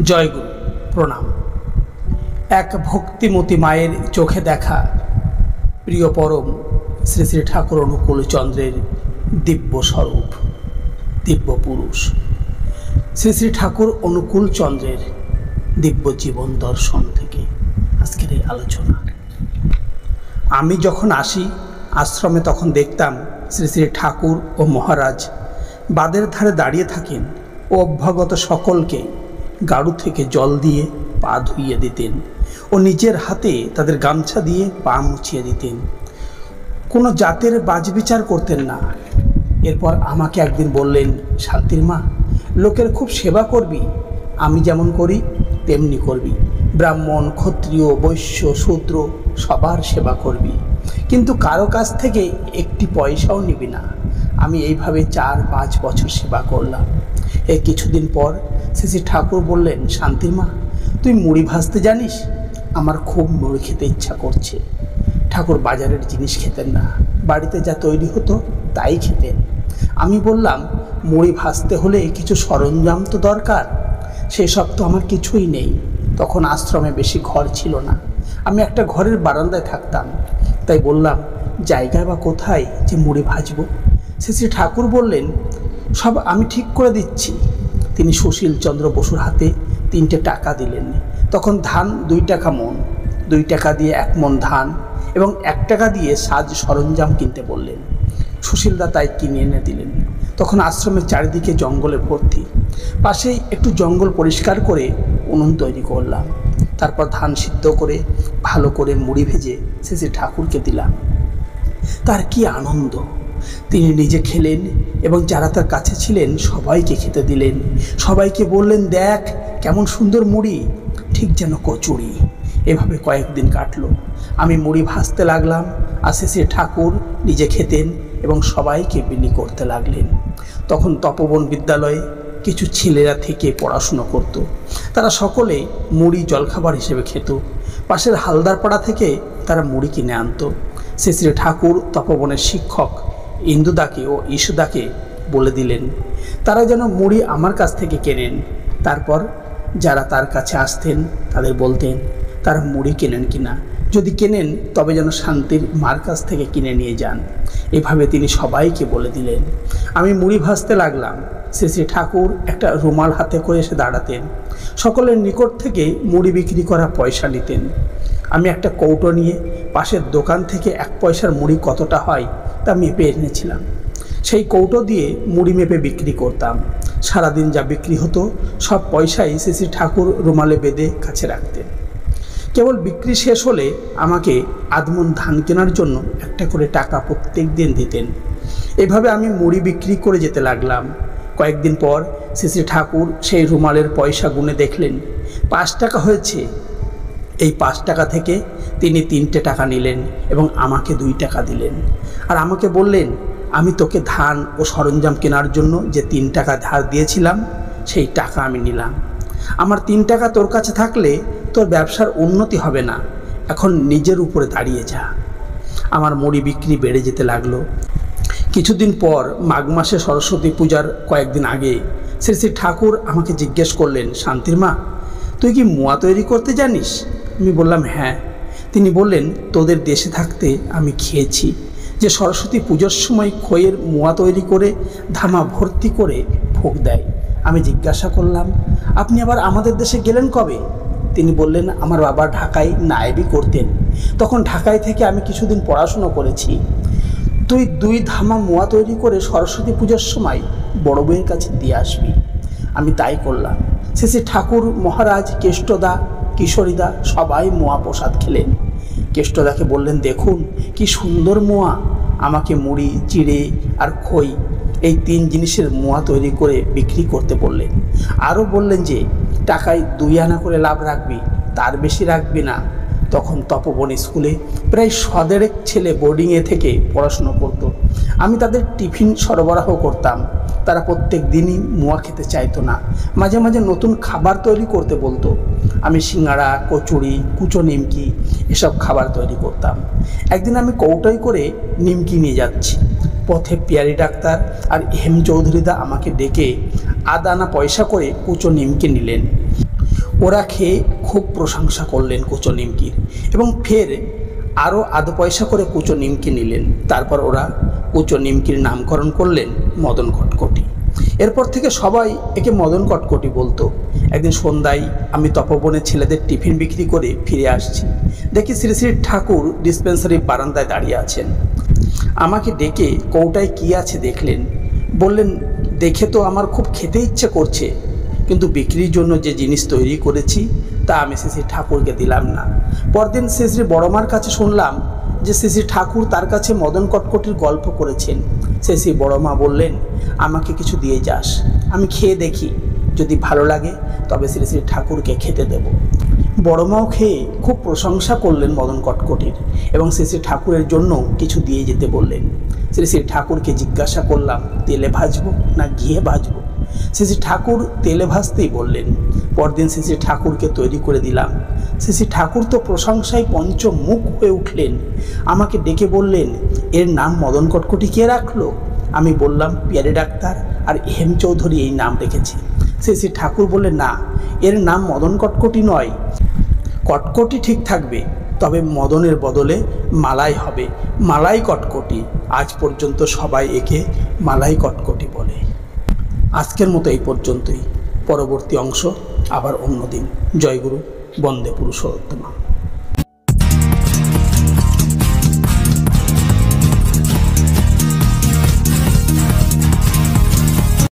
জয়গুরু প্রণাম। এক ভক্তিমতী মায়ের চোখে দেখা প্রিয় পরম শ্রী শ্রী ঠাকুর অনুকূল চন্দ্রের দিব্য স্বরূপ, দিব্য পুরুষ শ্রী শ্রী ঠাকুর অনুকূল চন্দ্রের দিব্য জীবন দর্শন থেকে আজকের এই আলোচনা। আমি যখন আসি আশ্রমে তখন দেখতাম শ্রী শ্রী ঠাকুর ও মহারাজ বাদের ধারে দাঁড়িয়ে থাকেন ও অভ্যাগত সকলকে গাড়ু থেকে জল দিয়ে পা ধুইয়ে দিতেন ও নিজের হাতে তাদের গামছা দিয়ে পা মুছিয়ে দিতেন। কোনো জাতের বাজবিচার করতেন না। এরপর আমাকে একদিন বললেন, শান্তির মা, লোকের খুব সেবা করবি, আমি যেমন করি তেমনি করবি। ব্রাহ্মণ, ক্ষত্রিয়, বৈশ্য, শূদ্র সবার সেবা করবি, কিন্তু কারো কাছ থেকে একটি পয়সাও নিবি না। আমি এইভাবে 4-5 বছর সেবা করলাম। এই কিছুদিন পর শ্রী ঠাকুর বললেন, শান্তির মা, তুই মুড়ি ভাজতে জানিস? আমার খুব মুড়ি খেতে ইচ্ছা করছে। ঠাকুর বাজারের জিনিস খেতেন না, বাড়িতে যা তৈরি হতো তাই খেতেন। আমি বললাম, মুড়ি ভাজতে হলে কিছু সরঞ্জাম তো দরকার, সেসব তো আমার কিছুই নেই। তখন আশ্রমে বেশি ঘর ছিল না, আমি একটা ঘরের বারান্দায় থাকতাম। তাই বললাম, জায়গা বা কোথায় যে মুড়ি ভাজবো? শ্রী ঠাকুর বললেন, সব আমি ঠিক করে দিচ্ছি। তিনি সুশীল চন্দ্র বসুর হাতে 3টে টাকা দিলেন। তখন ধান 2 টাকা মণ, 2 টাকা দিয়ে 1 মণ ধান এবং 1 টাকা দিয়ে সাজ সরঞ্জাম কিনতে বললেন। সুশীলদা তাই কিনে এনে দিলেন। তখন আশ্রমের চারিদিকে জঙ্গলে ভর্তি। পাশেই একটু জঙ্গল পরিষ্কার করে উনুন তৈরি করলাম। তারপর ধান সিদ্ধ করে ভালো করে মুড়ি ভেজে শ্রী ঠাকুরকে দিলাম। তার কি আনন্দ! তিনি নিজে খেলেন এবং যারা তার কাছে ছিলেন সবাইকে খেতে দিলেন। সবাইকে বললেন, দেখ কেমন সুন্দর মুড়ি, ঠিক যেন কচুরি। এভাবে কয়েকদিন কাটলো। আমি মুড়ি ভাজতে লাগলাম, আর শ্রী ঠাকুর নিজে খেতেন এবং সবাইকে বিলি করতে লাগলেন। তখন তপবন বিদ্যালয়ে কিছু ছেলেরা থেকে পড়াশুনো করত। তারা সকলে মুড়ি জলখাবার হিসেবে খেত। পাশের হালদারপাড়া থেকে তারা মুড়ি কিনে আনত। শ্রী ঠাকুর তপবনের শিক্ষক ইন্দুদাকে ও ইসুদাকে বলে দিলেন তারা যেন মুড়ি আমার কাছ থেকে কেনেন। তারপর যারা তার কাছে আসতেন তাদের বলতেন তারা মুড়ি কেনেন কিনা, যদি কেনেন তবে যেন শান্তির মার কাছ থেকে কিনে নিয়ে যান। এভাবে তিনি সবাইকে বলে দিলেন। আমি মুড়ি ভাজতে লাগলাম। শ্রী ঠাকুর একটা রুমাল হাতে করে এসে দাঁড়াতেন। সকলের নিকট থেকে মুড়ি বিক্রি করা পয়সা নিতেন। আমি একটা কৌটো নিয়ে পাশের দোকান থেকে 1 পয়সার মুড়ি কতটা হয় তা মেপে এনেছিলাম। সেই কৌটো দিয়ে মুড়ি মেপে বিক্রি করতাম। সারাদিন যা বিক্রি হতো সব পয়সাই শ্রী ঠাকুর রুমালে বেঁধে কাছে রাখতেন। কেবল বিক্রি শেষ হলে আমাকে আধমন ধান কেনার জন্য 1টা করে টাকা প্রত্যেক দিন দিতেন। এভাবে আমি মুড়ি বিক্রি করে যেতে লাগলাম। কয়েকদিন পর শ্রী ঠাকুর সেই রুমালের পয়সা গুনে দেখলেন 5 টাকা হয়েছে। এই 5 টাকা থেকে তিনি 3টে টাকা নিলেন এবং আমাকে 2 টাকা দিলেন। আর আমাকে বললেন, আমি তোকে ধান ও সরঞ্জাম কেনার জন্য যে 3 টাকা ধার দিয়েছিলাম সেই টাকা আমি নিলাম। আমার 3 টাকা তোর কাছে থাকলে তোর ব্যবসার উন্নতি হবে না, এখন নিজের উপরে দাঁড়িয়ে যা। আমার মুড়ি বিক্রি বেড়ে যেতে লাগলো। কিছুদিন পর মাঘ মাসে সরস্বতী পূজার কয়েকদিন আগে শ্রী ঠাকুর আমাকে জিজ্ঞেস করলেন, শান্তির মা, তুই কি মোয়া তৈরি করতে জানিস? আমি বললাম, হ্যাঁ। তিনি বললেন, তোদের দেশে থাকতে আমি খেয়েছি যে সরস্বতী পুজোর সময় খইয়ের মোয়া তৈরি করে ধামা ভর্তি করে ভোগ দেয়। আমি জিজ্ঞাসা করলাম, আপনি আবার আমাদের দেশে গেলেন কবে? তিনি বললেন, আমার বাবা ঢাকায় নায়েবি করতেন, তখন ঢাকায় থেকে আমি কিছুদিন পড়াশুনো করেছি। তুই 2 ধামা মোয়া তৈরি করে সরস্বতী পুজোর সময় বড় বউয়ের কাছে দিয়ে আসবি। আমি তাই করলাম। শ্রী ঠাকুর, মহারাজ, কেষ্টদা, কিশোরীদা সবাই মোয়া প্রসাদ খেলেন। কেষ্টদাকে বললেন, দেখুন কি সুন্দর মোয়া। আমাকে মুড়ি, চিড়ে আর খই এই 3 জিনিসের মোয়া তৈরি করে বিক্রি করতে বললেন। আরও বললেন যে টাকায় 2 আনা করে লাভ রাখবি, তার বেশি রাখবি না। তখন তপবন স্কুলে প্রায় 100 ছেলে বোর্ডিংয়ে থেকে পড়াশুনো করত। আমি তাদের টিফিন সরবরাহ করতাম। তারা প্রত্যেক দিনই মোয়া খেতে চাইতো না, মাঝে মাঝে নতুন খাবার তৈরি করতে বলতো। আমি সিঙ্গাড়া, কচুরি, কুচো নিমকি এসব খাবার তৈরি করতাম। একদিন আমি কৌটোয় করে নিমকি নিয়ে যাচ্ছি। পথে পিয়ারি ডাক্তার আর হেম চৌধুরীদা আমাকে ডেকে 1 আনা পয়সা করে কুচো নিমকি নিলেন। ওরা খেয়ে খুব প্রশংসা করলেন কুচো নিমকির এবং ফের আরও আধ পয়সা করে কুচো নিমকি নিলেন। তারপর ওরা কুচো নিমকির নামকরণ করলেন মদন কটকটি। এরপর থেকে সবাই একে মদন কটকটি বলতো। একদিন সন্ধ্যায় আমি তপবনের ছেলেদের টিফিন বিক্রি করে ফিরে আসছি, দেখি শ্রী শ্রী ঠাকুর ডিসপেন্সারি বারান্দায় দাঁড়িয়ে আছেন। আমাকে ডেকে কৌটায় কী আছে দেখলেন, বললেন, দেখে তো আমার খুব খেতে ইচ্ছে করছে, কিন্তু বিক্রির জন্য যে জিনিস তৈরি করেছি তা আমি শ্রী শ্রী ঠাকুরকে দিলাম না। পরদিন শ্রী শ্রী বড়মার কাছে শুনলাম যে শ্রী শ্রী ঠাকুর তার কাছে মদন কটকটির গল্প করেছেন। শ্রী শ্রী বড়মা বললেন, আমাকে কিছু দিয়ে যাস, আমি খেয়ে দেখি, যদি ভালো লাগে তবে শ্রী শ্রী ঠাকুরকে খেতে দেব। বড়মাও খেয়ে খুব প্রশংসা করলেন মদন কটকটির এবং শ্রী শ্রী ঠাকুরের জন্য কিছু দিয়ে যেতে বললেন। শ্রী শ্রী ঠাকুরকে জিজ্ঞাসা করলাম, তেলে ভাজবো না ঘিয়ে ভাজবো? শ্রী শ্রী ঠাকুর তেলে ভাজতেই বললেন। পরদিন শ্রী শ্রী ঠাকুরকে তৈরি করে দিলাম। শ্রী শ্রী ঠাকুর তো প্রশংসায় পঞ্চমুখ হয়ে উঠলেন। আমাকে ডেকে বললেন, এর নাম মদন কটকটি কে রাখলো? আমি বললাম, পিয়ারি ডাক্তার আর হেম চৌধুরী এই নাম রেখেছে। শ্রী শ্রী ঠাকুর বললেন, না, এর নাম মদন কটকটি নয়, কটকটি ঠিক থাকবে, তবে মদনের বদলে মালাই হবে, মালাই কটকটি। আজ পর্যন্ত সবাই একে মালাই কটকটি বলে। আজকের মতো এই পর্যন্তই। পরবর্তী অংশ আবার অন্যদিন। জয়গুরু, বন্দে পুরুষোত্তম।